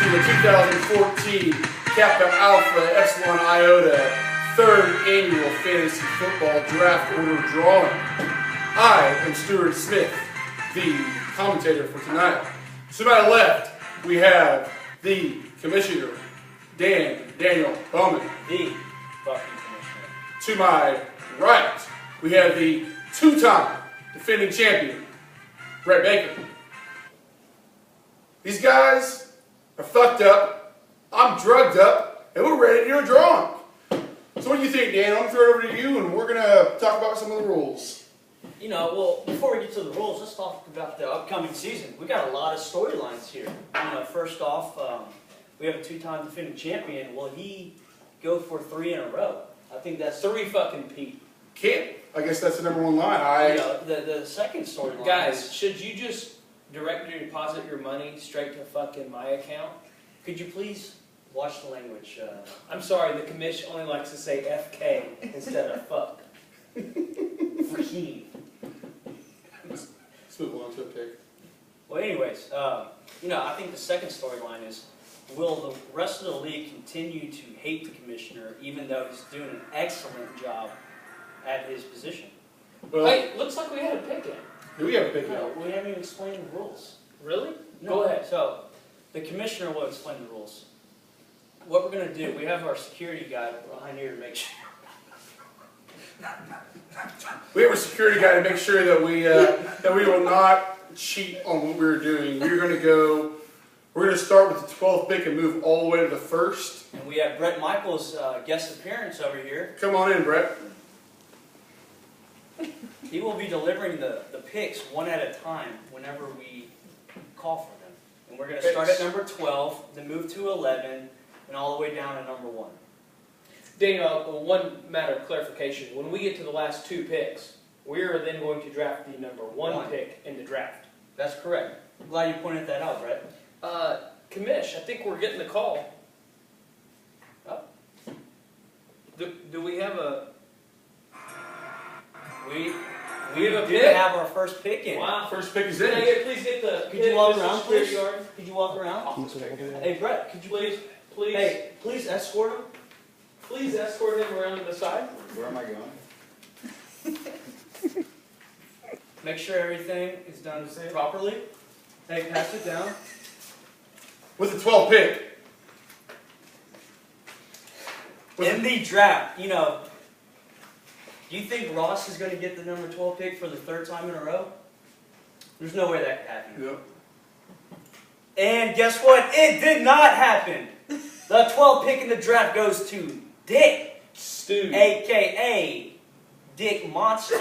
to the 2014 Kappa Alpha Epsilon Iota 3rd Annual Fantasy Football Draft Order Drawing. I am Stuart Smith, the commentator for tonight. To my left, we have the Commissioner, Daniel Bowman. The fucking Commissioner. To my right, we have the two-time defending champion, Brett Baker. These guys are fucked up, I'm drugged up, and we're ready to do a drawing. So what do you think, Dan? I'm going to throw it over to you, and we're going to talk about some of the rules. You know, well, before we get to the rules, let's talk about the upcoming season. We got a lot of storylines here. You know, first off, we have a two-time defending champion. Will he go for 3 in a row? I think that's 3 fucking Pete. Can't. I guess that's the number one line. You know, the second storyline. Guys, should you just directly deposit your money straight to fucking my account? Could you please watch the language? I'm sorry, the commission only likes to say FK instead of fuck. Faheen. Let's move on to a pick. Well, anyways, you know, I think the second storyline is, will the rest of the league continue to hate the commissioner even though he's doing an excellent job at his position? Well, Hey, looks like we had a pick in. do we have a pick No, now? we haven't even explained the rules. Really? No. Go ahead. So, the commissioner will explain the rules. What we're going to do, we have our security guy behind here to make sure. We have a security guy to make sure that we will not cheat on what we're doing. We're going to start with the 12th pick and move all the way to the 1st. And we have Brett Michaels' guest appearance over here. Come on in, Brett. He will be delivering the picks one at a time whenever we call for them. And we're going to start at number 12, then move to 11, and all the way down to number 1. Daniel, one matter of clarification. When we get to the last 2 picks, we are then going to draft the number 1 pick in the draft. That's correct. I'm glad you pointed that out, Brett. Commish, I think we're getting the call. Oh. Do we have a... We have a do pick? have our first pick in. Wow. First pick is Can I in. please get the... Could you walk Mr. around, Security please? Guard? Could you walk around? Officer pick. Hey, Brett, could you please? Please. Hey, please escort him. Please escort him around to the side. Where am I going? Make sure everything is done properly. Hey, pass it down. With the 12th pick. In the draft, you know, do you think Ross is going to get the number 12 pick for the 3rd time in a row? There's no way that could happen. Yep. And guess what? It did not happen. The 12th pick in the draft goes to Dick, Stu. a.k.a. Dick Monster,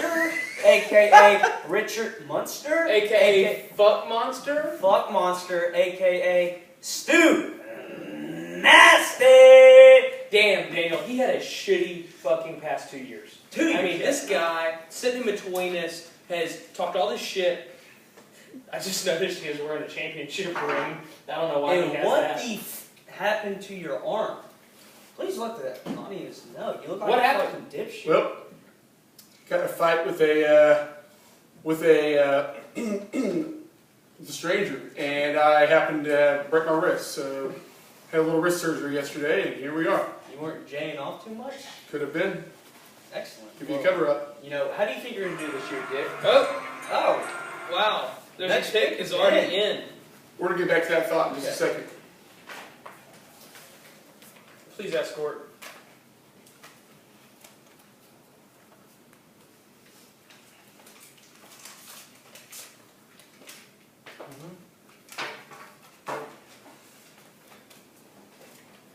a.k.a. Richard Munster, A.K.A. Fuck Monster. Fuck Monster, a.k.a. Stu Nasty. Damn, Daniel, he had a shitty fucking past 2 years. 2 years. I mean, this guy sitting in between us has talked all this shit. I just noticed he was wearing a championship ring. I don't know why he And has what that. the happened to your arm? Please let the audience know. You look like What a happened? fucking dipshit. Well, got in a fight with a stranger, and I happened to break my wrist. So had a little wrist surgery yesterday, and here we are. You weren't jaying off too much? Could have been. Excellent. Give you a cover up. You know, how do you think you're going to do this year, Dick? Oh, wow. There's Next a pick pick is already in. We're going to get back to that thought in just a second. Please escort.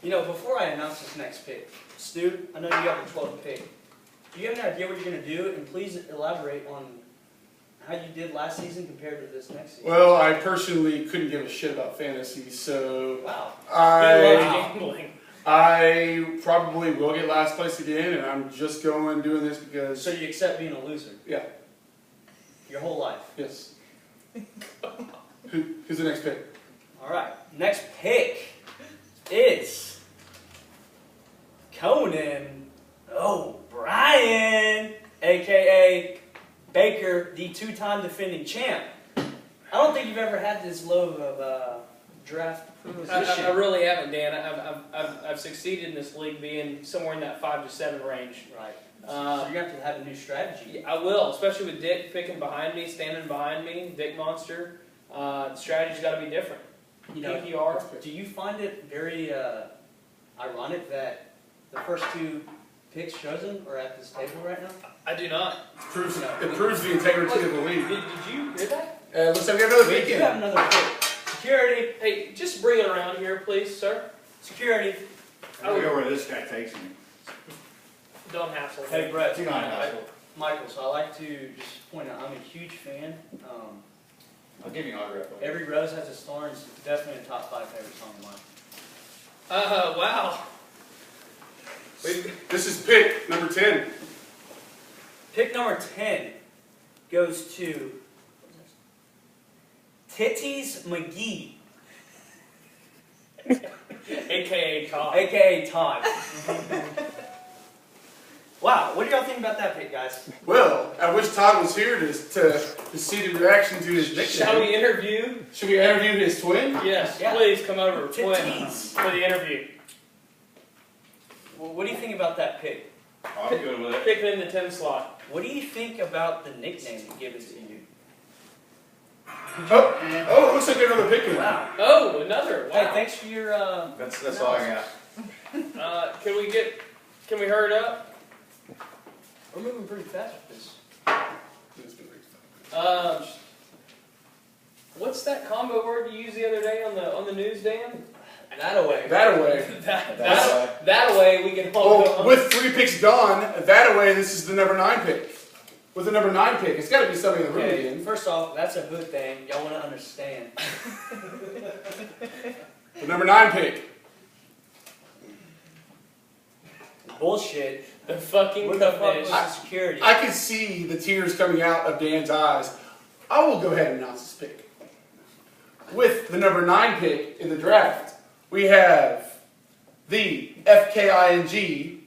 You know, before I announce this next pick, Stu, I know you got the 12th pick. Do you have an idea what you're going to do? And please elaborate on how you did last season compared to this next season. Well, I personally couldn't give a shit about fantasy, so Wow. He loves gambling. I probably will get last place again, and I'm just doing this because... So you accept being a loser Yeah, your whole life? yes. Who's the next pick? All right. Next pick is Conan O'Brien, a.k.a. Baker, the 2-time defending champ. I don't think you've ever had this low of draft I position. really haven't, Dan. I've succeeded in this league being somewhere in that 5 to 7 range. Right. So you're going to have a new strategy. I will, especially with Dick picking behind me, standing behind me, Dick Monster. The strategy's got to be different. You know, PPR. do you find it very ironic that the first 2 picks chosen are at this table right now? I do not. It proves the integrity of the league. Did you hear that? Looks like we have another We pick do in. have another pick. Security. Hey, just bring it around here, please, sir. Security. I don't know where this guy takes me. Don't hassle. Hey, Brett. Do not hassle. Michael, so I like to just point out I'm a huge fan. I'll give you an autograph. Every Rose Has Its Thorns is definitely a top 5 favorite song of mine. Wow. This is pick number 10. Pick number 10 goes to Titties McGee, AKA Todd. aka Todd. Wow, what do y'all think about that pick, guys? Well, I wish Todd was here to see the reaction to his nickname. Shall we interview? Should we interview his twin? Yes, Yeah. please come over, twin, Titties. for the interview. Well, what do you think about that pick? I'm good with it. Pick it in the 10 slot. What do you think about the nickname given to you? Oh, it looks like we have another pick in. Wow. Oh, another. Hey, Wow. thanks for your. That's all I got. Can we hurry it up? We're moving pretty fast with this. What's that combo word you used the other day on the news, Dan? That away. That away. That way we can all go Oh, on. with 3 picks gone, that away, this is the number 9 pick. With the number 9 pick, it's got to be something in the room Okay, again. first off, that's a hood thing. Y'all want to understand. The number 9 pick. Bullshit. The fucking What the fuck was finish. the security? I can see the tears coming out of Dan's eyes. I will go ahead and announce this pick. With the number 9 pick in the draft, we have the FKING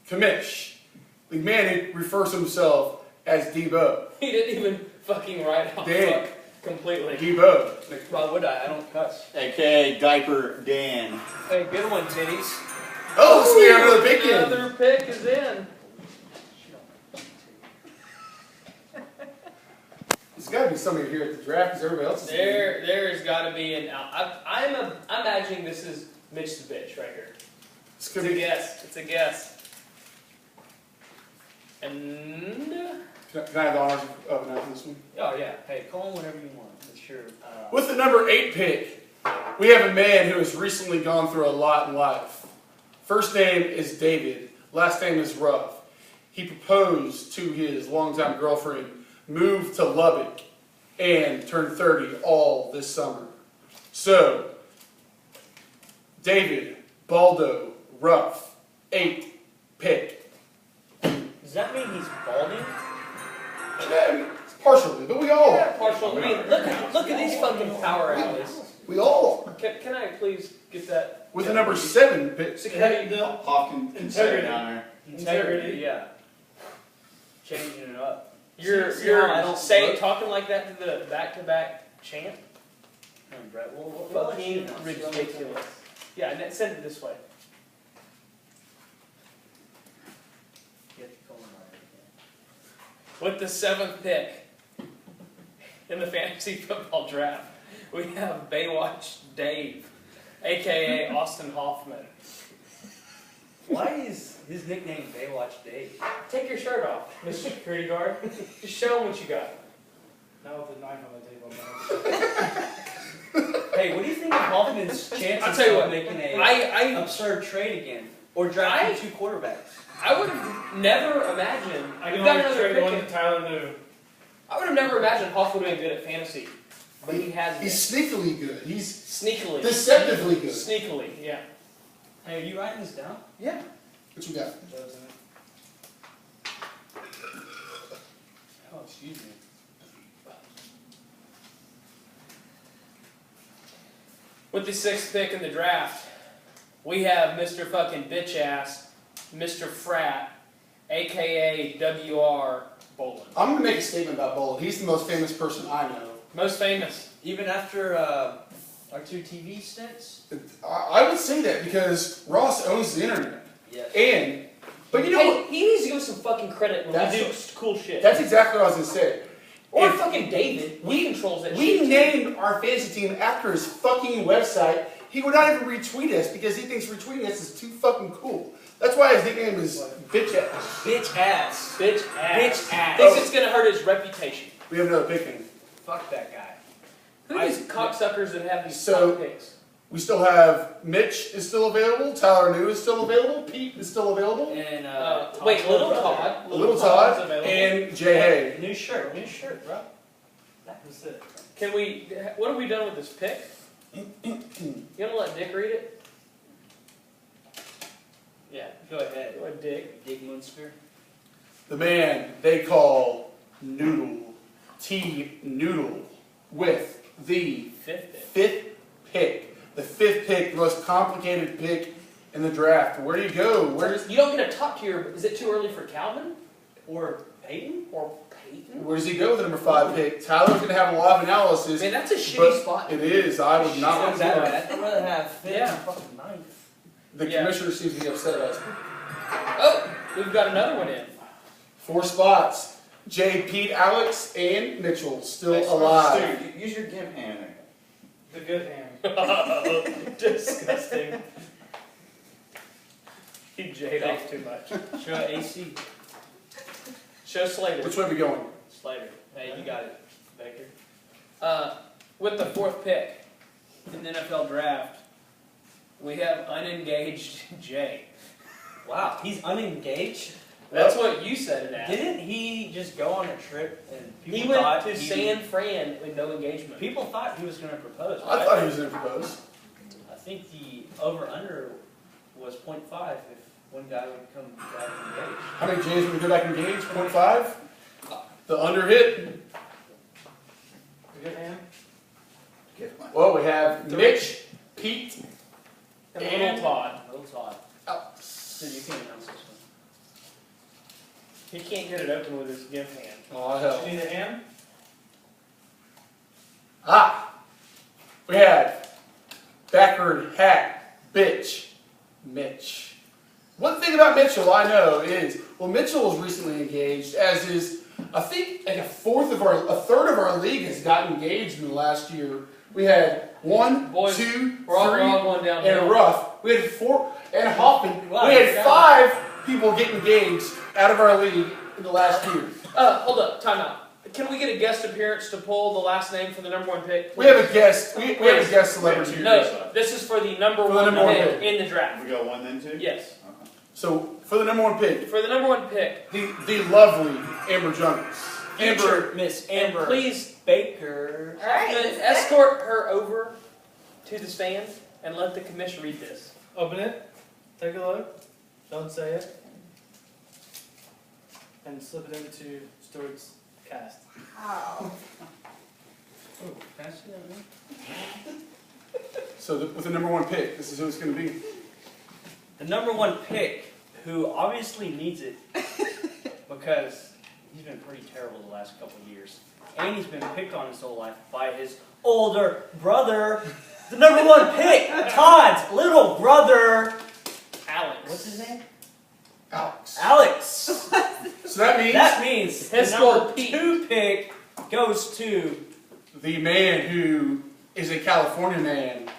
Commish, the man who refers to himself as Debo. He didn't even fucking write off Dan. fuck completely. Debo. Why would I? I don't cuss. AKA Diaper Dan. Hey, good one, titties. Oh, so we have another pick in. Another pick is in. There's got to be somebody here at the draft because everybody else is here. There has got to be an. I'm imagining this is Mitch the bitch right here. This It's could a be. guess. It's a guess. And Can I have the honors of announcing this one? Oh, yeah. Hey, call him whenever you want. It's your. With the number 8 pick, we have a man who has recently gone through a lot in life. First name is David. Last name is Ruff. He proposed to his longtime girlfriend, moved to Lubbock, and turned 30 all this summer. So, David, Baldo, Ruff, 8 pick. Does that mean he's balding? Partially, but we all are. partial. I mean, look at these fucking power hours. We all are. Can I please get that? With the number 7 pick. Security bill. Hawkins can set it down there. Integrity, yeah. Changing it up. You're See how I don't look? talking like that to the back-to-back champ. Come on, Brett. We'll let you Fucking know. ridiculous. Yeah, and send it this way. Get the color right With the 7th pick in the fantasy football draft, we have Baywatch Dave, aka Austin Hoffman. again. Why is his nickname Baywatch Dave? Take your shirt off, Mr. Security Guard. Just show him what you got. Now with the knife on the table. Hey, what do you think of Hoffman's chances I'll tell you of what, making a I absurd trade again? Or drafting 2 quarterbacks? I would have never imagined. I We've can got only another trade pick one in- to Tyler New. I would have never imagined Hoff would have been good at fantasy, but he has been. He's sneakily good. He's Sneakily. deceptively good. Sneakily, yeah. Hey, are you writing this down? Yeah. What you got? Oh, excuse me. With the 6th pick in the draft, we have Mr. fucking bitch ass, Mr. Frat, aka WR Bolin. I'm going to make a statement about Bold. He's the most famous person I know. Most famous. Even after Our 2 TV stints? I would say that because Ross owns the internet. Yes. But you know Hey, what? he needs to give us some fucking credit when we do cool shit. That's exactly what I was going to say. Or If fucking David. He controls that we shit. named our fantasy team after his fucking website, he would not even retweet us because he thinks retweeting us is too fucking cool. That's why his nickname is Bitch Ass. Bitch ass. Bitch ass. Bitch ass. Thinks it's gonna hurt his reputation. We have another pick in. Fuck that guy. Who are these cocksuckers that have these So- top picks? We still have Mitch is still available, Tyler New is still available, Pete is still available, And Wait, Little brother. Todd. Little Todd's Todd, available. and Jay Hay. New shirt, bro. That was it. Can we? What have we done with this pick? You wanna let Dick read it? Yeah, go ahead. Go ahead, Dick. Dick Munster. The man they call Noodle, T Noodle, with the Fifth pick. fifth pick. The fifth pick, the most complicated pick in the draft. Where do you go? You don't get a top tier. Is it too early for Calvin Or Peyton? or Peyton? Where does he go with the number 5 pick? Tyler's going to have a lot of analysis. Man, that's a shitty but spot. it is. I would not want to do that that. bad. I'd rather have 5th Yeah. and fucking 9th. The Yeah. commissioner seems to be upset about it. Oh, we've got another one in. 4 spots. Jay, Pete, Alex, and Mitchell still Next one. alive. Stu, use your gimp hand there. The good hand. Disgusting. You jade off too much. Show AC. Show Slater. Which way are we going? Slater. Hey, you got it, Baker. With the 4th pick in the NFL draft, we have unengaged Jay. Wow, he's unengaged? That's what you said it as. Didn't he just go on a trip and people He went thought to he San Fran with no engagement. People thought he was going to propose. I thought he was going to propose. I think the over/under was 0.5 if one guy would come back engaged. How many Jays would we go back and engage? 0.5? The under hit. The good hand. Get one. Well, we have Mitch, Pete, and Little Todd. Little Todd. Alex. So you can't announce this one. He can't get it open with his gift hand. Oh, hell. You need a hand? We had backward hat, bitch, Mitch. One thing about Mitchell I know is, well, Mitchell was recently engaged, as is, I think, like a third of our league has gotten engaged in the last year. We had 1, Boys, 2, We're all 3, going down and Ruff. We had 4, and Hoffman. Wow, We had yeah. 5 people get engaged out of our league in the last year. Hold up, time out. Can we get a guest appearance to pull the last name for the number 1 pick? We have a guest. We have a guest celebrity. two. No, this is for the number For the 1 number one pick pick. in the draft. We got one then too? Yes. Okay. So for the number 1 pick, For the number 1 pick. the lovely Amber Jones. Amber, Future Miss And Amber please Baker. escort her over to the stand and let the commission read this. Open it. Take a look. Don't say it. And slip it into Stuart's cast. Oh, can I see that, man? so with the number 1 pick, this is who it's going to be. The number 1 pick, who obviously needs it because he's been pretty terrible the last couple of years. And he's been picked on his whole life by his older brother. The number 1 pick, Todd's little brother. Alex. What's his name? Alex. Alex. So that means The His number score, Pete. 2 pick goes to the man who is a California man